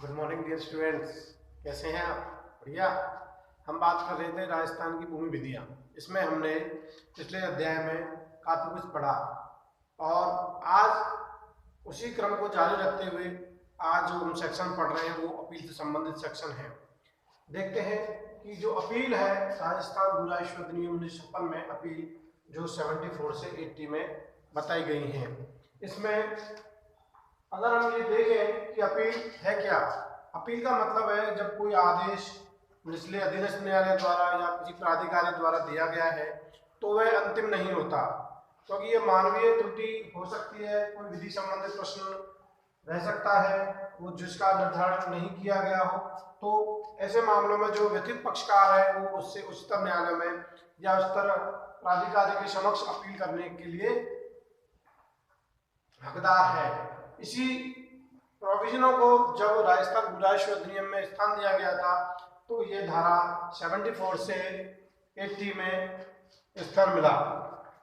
Good morning dear students, कैसे हैं आप? बढ़िया। हम बात कर रहे थे राजस्थान की भूमि विधियाँ। इसमें हमने पिछले अध्याय में काफ़ी कुछ पढ़ा और आज उसी क्रम को जारी रखते हुए आज जो हम सेक्शन पढ़ रहे हैं वो अपील से संबंधित सेक्शन है। देखते हैं कि जो अपील है राजस्थान भू राजस्व अधिनियम 1956 में अपील जो 74 से 80 में बताई गई हैं। इसमें अगर हम ये देखें कि अपील है क्या, अपील का मतलब है जब कोई आदेश निचले अधीनस्थ न्यायालय द्वारा या किसी प्राधिकारी द्वारा दिया गया है तो वह अंतिम नहीं होता, क्योंकि ये मानवीय त्रुटि हो सकती है, कोई विधि संबंधित प्रश्न रह सकता है वो जिसका निर्धारण नहीं किया गया हो, तो ऐसे मामलों में जो व्यथित पक्षकार है वो उससे उच्चतम न्यायालय में या उच्चतर प्राधिकारी के समक्ष अपील करने के लिए हकदार है। इसी प्रोविजनों को जब राजस्थान भू राजस्व अधिनियम में स्थान दिया गया था तो ये धारा 74 से 80 में स्थान मिला।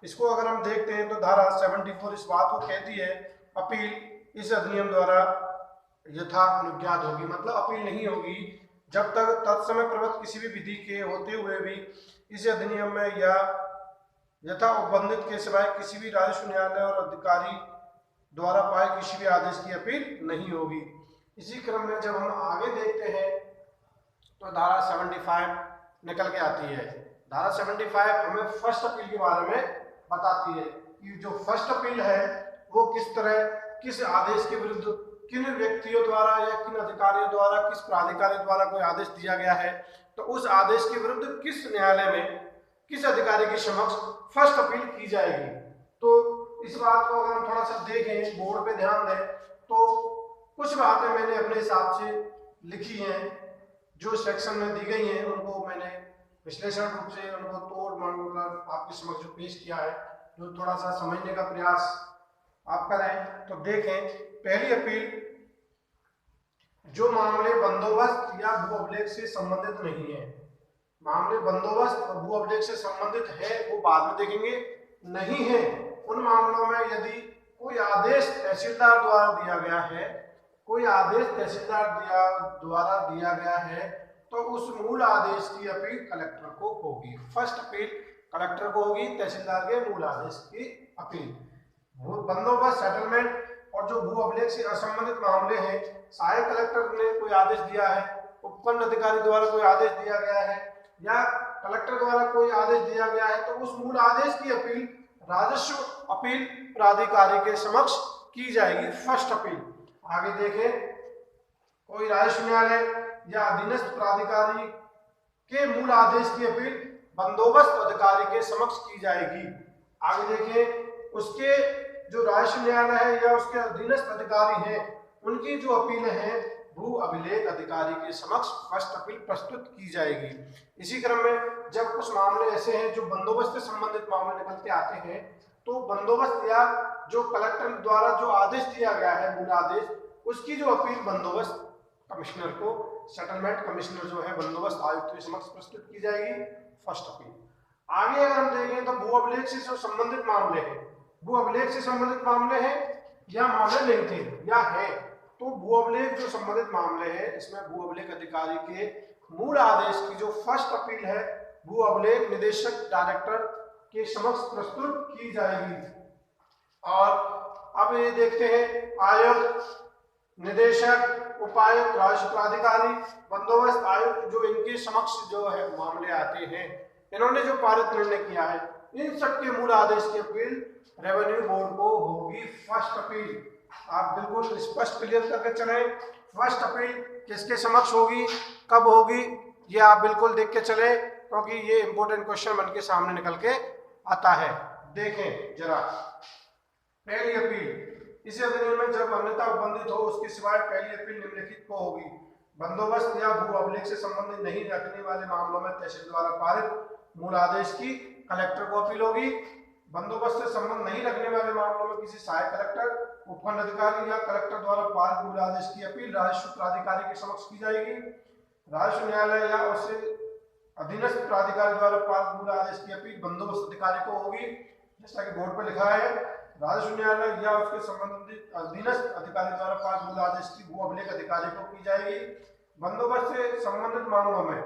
इसको अगर हम देखते हैं तो धारा 74 इस बात को कहती है अपील इस अधिनियम द्वारा यथा अनुज्ञात होगी, मतलब अपील नहीं होगी जब तक तत्समय प्रवृत्त किसी भी विधि के होते हुए भी इस अधिनियम में या यथा उपबंधित के सिवाय किसी भी राजस्व न्यायालय और अधिकारी द्वारा पाए किसी भी आदेश की अपील नहीं होगी। इसी क्रम में जब हम आगे देखते हैं तो धारा 75 निकल के आती है। धारा 75 हमें फर्स्ट अपील के बारे में बताती है कि जो फर्स्ट अपील है वो किस तरह किस आदेश के विरुद्ध किन व्यक्तियों द्वारा या किन अधिकारियों द्वारा किस प्राधिकारी द्वारा कोई आदेश दिया गया है तो उस आदेश के विरुद्ध किस न्यायालय में किस अधिकारी के समक्ष फर्स्ट अपील की जाएगी। तो इस बात को अगर हम थोड़ा सा देखें, बोर्ड पे ध्यान दें तो कुछ बातें मैंने अपने हिसाब से लिखी हैं जो सेक्शन में दी गई हैं, उनको मैंने विश्लेषण रूप से उनको तोड़ मरोड़ आपके समक्ष जो पेश किया है, जो थोड़ा सा समझने का प्रयास आप करें तो देखें। पहली अपील, जो मामले बंदोबस्त या भू अभिलेख से संबंधित नहीं है, मामले बंदोबस्त और भू अभिलेख से संबंधित है वो बाद में देखेंगे, नहीं है उन मामलों में यदि कोई आदेश तहसीलदार द्वारा दिया गया है, कोई आदेश तहसीलदार द्वारा दिया गया है तो उस मूल आदेश की अपील कलेक्टर को होगी। फर्स्ट अपील कलेक्टर को होगी तहसीलदार के मूल आदेश की अपील। बंदोबस्त सेटलमेंट और जो भू अभिलेख से असंबंधित मामले हैं, सहायक कलेक्टर ने कोई आदेश दिया है, उपखंड अधिकारी द्वारा कोई आदेश दिया गया है या कलेक्टर द्वारा कोई आदेश दिया गया है तो उस मूल आदेश की अपील राजस्व अपील प्राधिकारी के समक्ष की जाएगी, फर्स्ट अपील। आगे देखें, कोई राजस्व न्यायालय या अधीनस्थ प्राधिकारी के मूल आदेश की अपील बंदोबस्त अधिकारी के समक्ष की जाएगी। आगे देखें, उसके जो राजस्व न्यायालय है या उसके अधीनस्थ अधिकारी हैं उनकी जो अपील है भू अभिलेख अधिकारी के समक्ष फर्स्ट अपील प्रस्तुत की जाएगी। इसी क्रम में जब कुछ मामले ऐसे हैं जो बंदोबस्त से संबंधित मामले निकल के आते हैं तो बंदोबस्त या जो कलेक्टर द्वारा जो आदेश दिया गया है मूल आदेश, उसकी जो अपील बंदोबस्त कमिश्नर को, सेटलमेंट कमिश्नर जो है बंदोबस्त आयुक्त के समक्ष प्रस्तुत की जाएगी, फर्स्ट अपील। आगे अगर हम देखें तो भू अभिलेख से जो संबंधित मामले हैं, भू अभिलेख से संबंधित मामले हैं या मामले नहीं थे या है, तो भू अभिलेख जो संबंधित मामले हैं इसमें भू अभिलेख अधिकारी के मूल आदेश की जो फर्स्ट अपील है भू अभिलेख निदेशक डायरेक्टर के समक्ष प्रस्तुत की जाएगी। और अब ये देखते हैं, आयुक्त, निदेशक, उपायुक्त, राजस्व प्राधिकारी, बंदोबस्त आयुक्त, जो इनके समक्ष जो है मामले आते हैं, इन्होंने जो पारित निर्णय किया है इन सबके मूल आदेश की अपील रेवेन्यू बोर्ड को होगी, फर्स्ट अपील। आप बिल्कुल स्पष्ट क्लियर करके चलें, फर्स्ट अपील किसके समक्ष होगी, कब होगी, ये आप बिल्कुल देख के चले क्योंकि ये इंपॉर्टेंट क्वेश्चन बन के सामने निकल के आता है। देखें जरा, पहली अपील, इस अधिनियम में जब अन्यथा उपबंधित हो उसके सिवाय पहली अपील निम्नलिखित को होगी। बंदोबस्त या भू अभिलेख से संबंधित नहीं रखने वाले मामलों में तहसील द्वारा पारित मूल आदेश की कलेक्टर को अपील होगी। बंदोबस्त से संबंध नहीं रखने वाले मामलों में किसी सहायक कलेक्टर, उपखंड अधिकारी या कलेक्टर द्वारा पारित मूल आदेश की अपील राजस्व प्राधिकारी के समक्ष की जाएगी। राजस्व न्यायालय या उससे अधीनस्थ प्राधिकारी द्वारा पारित मूल आदेश की अपील बंदोबस्त अधिकारी को होगी, जैसा कि बोर्ड पर लिखा है। राजस्व न्यायालय या उसके संबंधित अधीनस्थ अधिकारी द्वारा पास मूल आदेश की भू अभिलेख अधिकारी को की जाएगी। बंदोबस्त से संबंधित मामलों में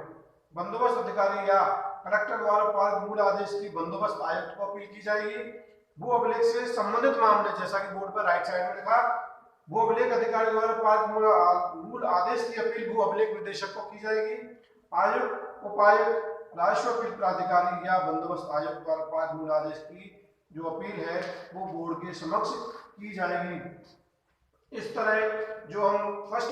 बंदोबस्त अधिकारी या कलेक्टर द्वारा पास मूल आदेश की बंदोबस्त आयुक्त को अपील की जाएगी। भू अभिलेख से संबंधित मामले, जैसा कि बोर्ड पर राइट साइड में लिखा, भू अभिलेख अधिकारी द्वारा पास मूल आदेश की अपील भू अभिलेख निदेशक को की जाएगी। आयुक्त, उपायुक्त, राजस्व अपील प्राधिकारी या बंदोबस्त आयुक्त द्वारा पास मूल आदेश की जो अपील है वो बोर्ड के समक्ष की जाएगी। इस तरह जो हम फर्स्ट